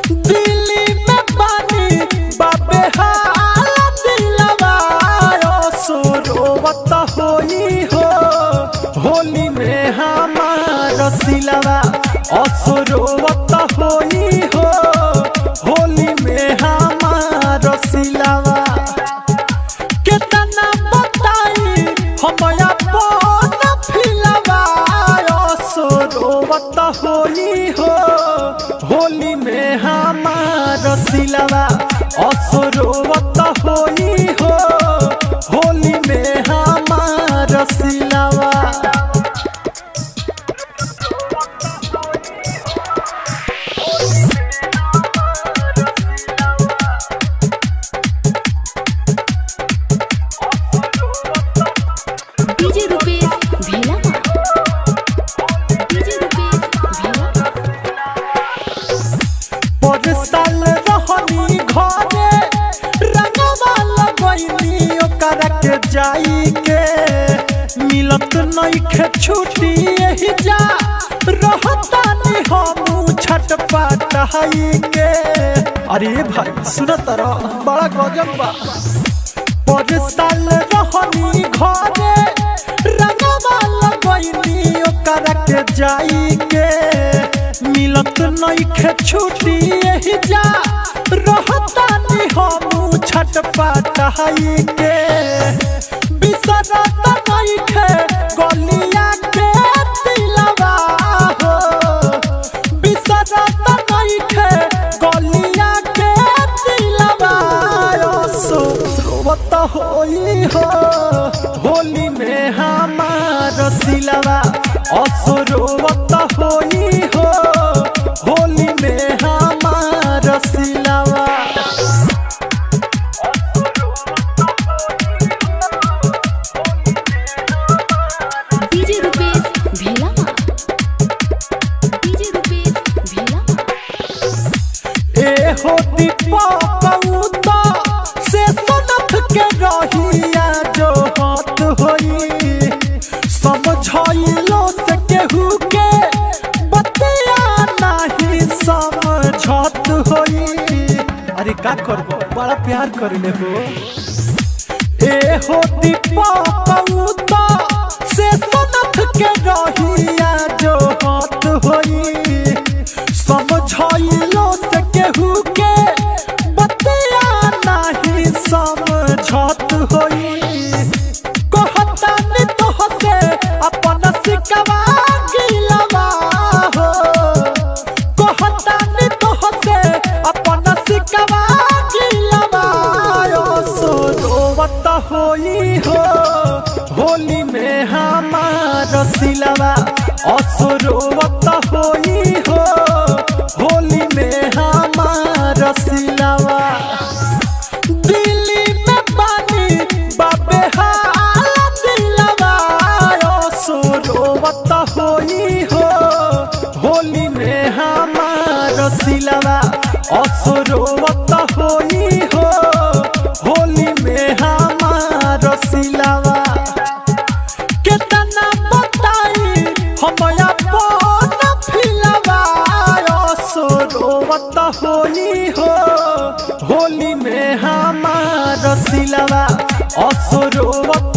दिल्ली में पानी बाबे हाल दिलवा रोवत होई हो होली में हमार सिलवा रोवत होई हो होली में हमार सिलवा कितना बताई हम अपन फिलवा रोवत होई हो होली में हमार सिलवा रोवत होई हो होली में हमार सिलवा डीजे रुपेश भेला डीजे रुपेश भेला साल रहनी घरे रंगवा लगैनी ओकरा के जाई के मिलत नइखे छुट्टी एही जा रहतानी हम छटपटाई के। अरे भाई सुनत रह बड़ा गजब बा। पर साल रहनी घरे रंगवा लगैनी ओकरा के जाई के मिलत नइखे छुट्टी एही जा रहतानी हम छटपटाई के। बिसरत नइखे गलिया के दिलवा हो बिसरत नइखे गलिया के दिलवा रोवत होई हो होली में हमार सिलवा रोवत होई हो होली में हमार सिलवा। डीजे रुपेश भेला डीजे रुपेश भेला ए हो दीपक से सनत के रहिया जो हाथ होई समझाइलो से केहू के बतिया नहीं समझत होई। अरे का करबो बड़ा प्यार करले हो। ए हो दीपक से सनत के रहिया जो हाथ होई समझाइलो से केहू के बतिया नहीं समझत होई। कहतानी तोहसे अपन सिकवा गिलवा हो कहतानी तोहसे अपन सिकवा गिलवा रोवत होई हो होली में हमार सिलवा रोवत होई हो होली में हमार सिलवा। दिल्ली में पानी बाबे हाल दिलवा रोवत होई हो होली में हमार सिलवा रोवत होई हो होली में हमार सिलवा। कितना बताई हम अपन फिलवा रोवत होई हो होली में हमार सिलवा रोवत